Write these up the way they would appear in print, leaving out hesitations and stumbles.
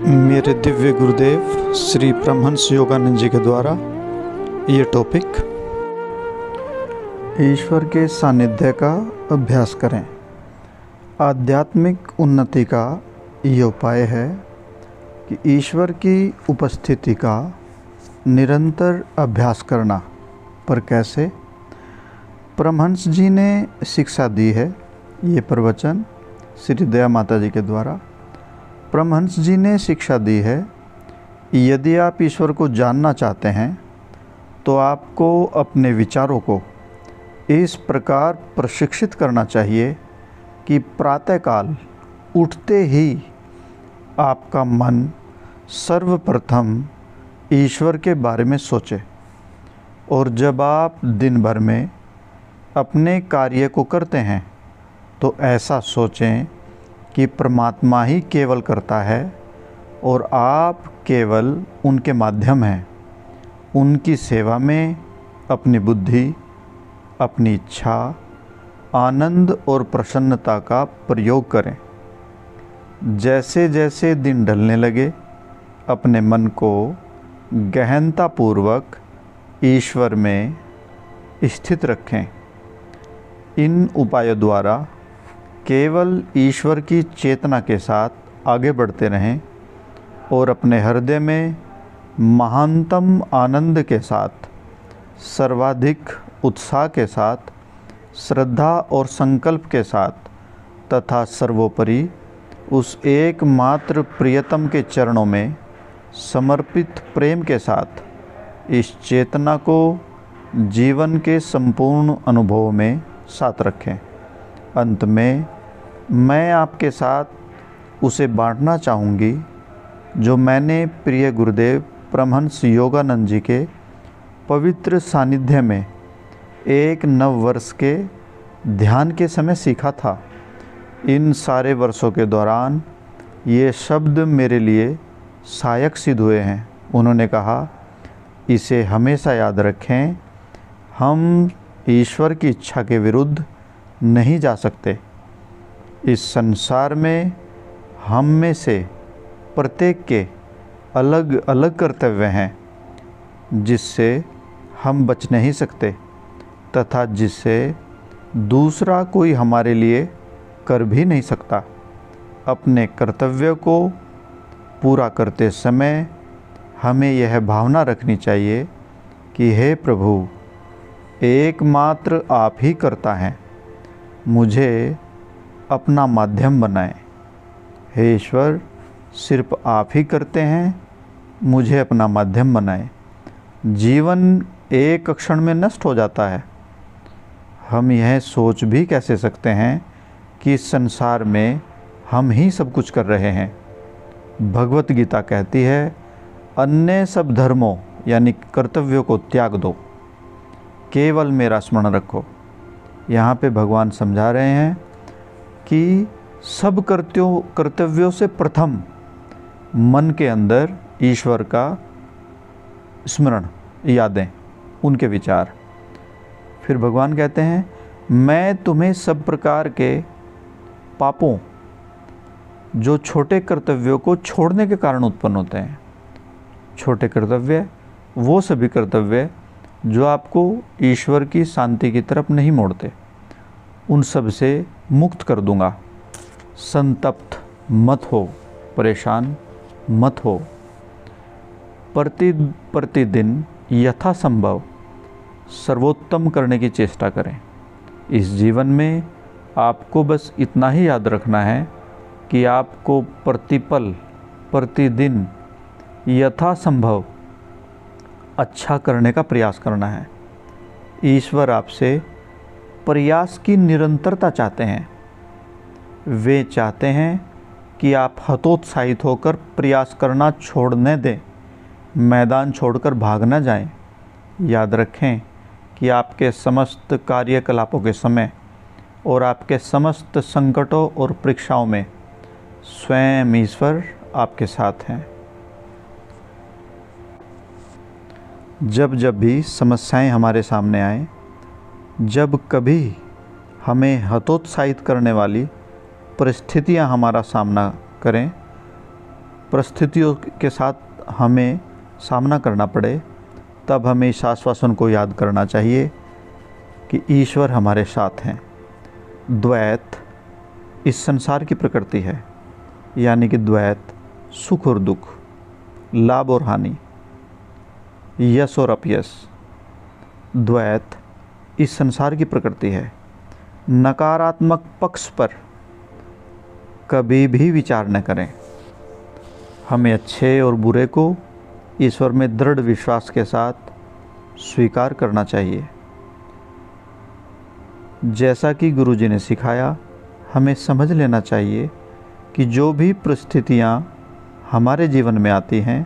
मेरे दिव्य गुरुदेव श्री परमहंस योगानंद जी के द्वारा ये टॉपिक, ईश्वर के सानिध्य का अभ्यास करें। आध्यात्मिक उन्नति का ये उपाय है कि ईश्वर की उपस्थिति का निरंतर अभ्यास करना। पर कैसे? परमहंस जी ने शिक्षा दी है। ये प्रवचन श्री दया माता जी के द्वारा परमहंस जी ने शिक्षा दी है। यदि आप ईश्वर को जानना चाहते हैं तो आपको अपने विचारों को इस प्रकार प्रशिक्षित करना चाहिए कि प्रातःकाल उठते ही आपका मन सर्वप्रथम ईश्वर के बारे में सोचे, और जब आप दिन भर में अपने कार्य को करते हैं तो ऐसा सोचें कि परमात्मा ही केवल करता है और आप केवल उनके माध्यम हैं। उनकी सेवा में अपनी बुद्धि, अपनी इच्छा, आनंद और प्रसन्नता का प्रयोग करें। जैसे जैसे दिन ढलने लगे अपने मन को गहनतापूर्वक ईश्वर में स्थित रखें। इन उपायों द्वारा केवल ईश्वर की चेतना के साथ आगे बढ़ते रहें और अपने हृदय में महानतम आनंद के साथ, सर्वाधिक उत्साह के साथ, श्रद्धा और संकल्प के साथ तथा सर्वोपरि उस एकमात्र प्रियतम के चरणों में समर्पित प्रेम के साथ इस चेतना को जीवन के संपूर्ण अनुभव में साथ रखें। अंत में मैं आपके साथ उसे बांटना चाहूँगी जो मैंने प्रिय गुरुदेव परमहंस योगानंद जी के पवित्र सानिध्य में एक नव वर्ष के ध्यान के समय सीखा था। इन सारे वर्षों के दौरान ये शब्द मेरे लिए सहायक सिद्ध हुए हैं। उन्होंने कहा, इसे हमेशा याद रखें, हम ईश्वर की इच्छा के विरुद्ध नहीं जा सकते। इस संसार में हम में से प्रत्येक के अलग अलग कर्तव्य हैं जिससे हम बच नहीं सकते तथा जिससे दूसरा कोई हमारे लिए कर भी नहीं सकता। अपने कर्तव्य को पूरा करते समय हमें यह भावना रखनी चाहिए कि हे प्रभु, एकमात्र आप ही करता है, मुझे अपना माध्यम बनाएं। हे ईश्वर, सिर्फ आप ही करते हैं, मुझे अपना माध्यम बनाएं। जीवन एक क्षण में नष्ट हो जाता है। हम यह सोच भी कैसे सकते हैं कि इस संसार में हम ही सब कुछ कर रहे हैं। भगवत गीता कहती है, अन्य सब धर्मों यानी कर्तव्यों को त्याग दो, केवल मेरा स्मरण रखो। यहाँ पे भगवान समझा रहे हैं कि सब कर्तव्यों से प्रथम मन के अंदर ईश्वर का स्मरण, यादें, उनके विचार। फिर भगवान कहते हैं, मैं तुम्हें सब प्रकार के पापों, जो छोटे कर्तव्यों को छोड़ने के कारण उत्पन्न होते हैं, छोटे कर्तव्य, वो सभी कर्तव्य जो आपको ईश्वर की शांति की तरफ नहीं मोड़ते, उन सब से मुक्त कर दूंगा। संतप्त मत हो, परेशान मत हो। प्रतिदिन यथासंभव सर्वोत्तम करने की चेष्टा करें। इस जीवन में आपको बस इतना ही याद रखना है कि आपको प्रतिपल, प्रतिदिन यथासंभव अच्छा करने का प्रयास करना है। ईश्वर आपसे प्रयास की निरंतरता चाहते हैं। वे चाहते हैं कि आप हतोत्साहित होकर प्रयास करना छोड़ने दें, मैदान छोड़कर भाग न जाएं। याद रखें कि आपके समस्त कार्यकलापों के समय और आपके समस्त संकटों और परीक्षाओं में स्वयं ईश्वर आपके साथ हैं। जब जब भी समस्याएं हमारे सामने आएं, जब कभी हमें हतोत्साहित करने वाली परिस्थितियां हमारा सामना करें, परिस्थितियों के साथ हमें सामना करना पड़े, तब हमें इस आश्वासन को याद करना चाहिए कि ईश्वर हमारे साथ हैं। द्वैत इस संसार की प्रकृति है, यानी कि द्वैत सुख और दुख, लाभ और हानि, यश और अपयश। द्वैत इस संसार की प्रकृति है। नकारात्मक पक्ष पर कभी भी विचार न करें। हमें अच्छे और बुरे को ईश्वर में दृढ़ विश्वास के साथ स्वीकार करना चाहिए। जैसा कि गुरुजी ने सिखाया, हमें समझ लेना चाहिए कि जो भी परिस्थितियाँ हमारे जीवन में आती हैं,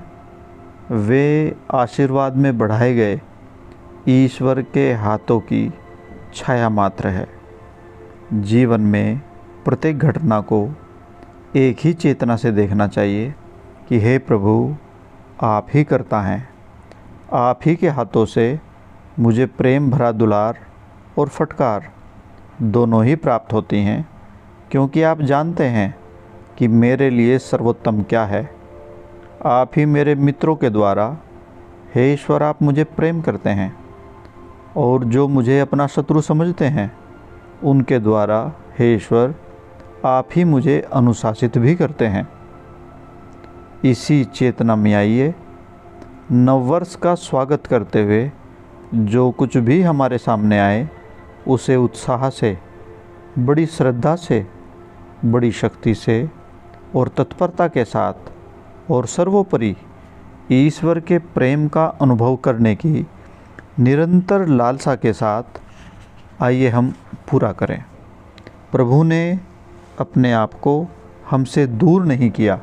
वे आशीर्वाद में बढ़ाए गए ईश्वर के हाथों की छाया मात्र है। जीवन में प्रत्येक घटना को एक ही चेतना से देखना चाहिए कि हे प्रभु, आप ही करता हैं। आप ही के हाथों से मुझे प्रेम भरा दुलार और फटकार दोनों ही प्राप्त होती हैं, क्योंकि आप जानते हैं कि मेरे लिए सर्वोत्तम क्या है। आप ही मेरे मित्रों के द्वारा, हे ईश्वर, आप मुझे प्रेम करते हैं, और जो मुझे अपना शत्रु समझते हैं उनके द्वारा, हे ईश्वर, आप ही मुझे अनुशासित भी करते हैं। इसी चेतना में आइए, नववर्ष का स्वागत करते हुए जो कुछ भी हमारे सामने आए उसे उत्साह से, बड़ी श्रद्धा से, बड़ी शक्ति से और तत्परता के साथ और सर्वोपरि ईश्वर के प्रेम का अनुभव करने की निरंतर लालसा के साथ आइए हम पूरा करें। प्रभु ने अपने आप को हमसे दूर नहीं किया।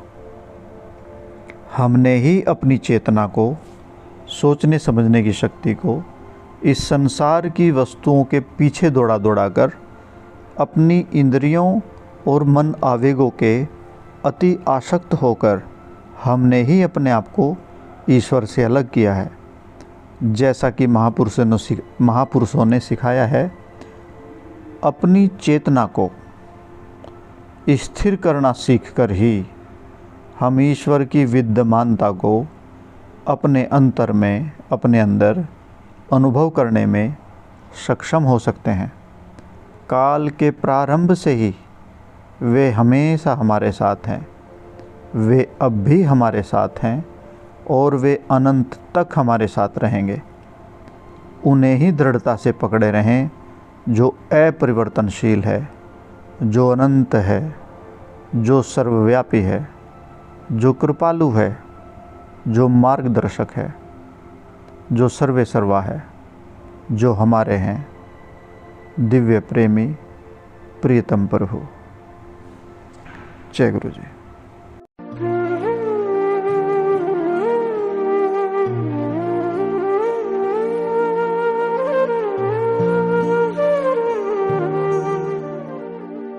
हमने ही अपनी चेतना को, सोचने समझने की शक्ति को इस संसार की वस्तुओं के पीछे दौड़ा कर अपनी इंद्रियों और मन आवेगों के अति आसक्त होकर हमने ही अपने आप को ईश्वर से अलग किया है। जैसा कि महापुरुषों ने सिखाया है, अपनी चेतना को स्थिर करना सीखकर ही हम ईश्वर की विद्यमानता को अपने अंतर में, अपने अंदर अनुभव करने में सक्षम हो सकते हैं। काल के प्रारंभ से ही वे हमेशा हमारे साथ हैं। वे अब भी हमारे साथ हैं और वे अनंत तक हमारे साथ रहेंगे। उन्हें ही दृढ़ता से पकड़े रहें जो अपरिवर्तनशील है, जो अनंत है, जो सर्वव्यापी है, जो कृपालु है, जो मार्गदर्शक है, जो सर्वे सर्वा है, जो हमारे हैं दिव्य प्रेमी प्रियतम प्रभु। जय गुरु जी।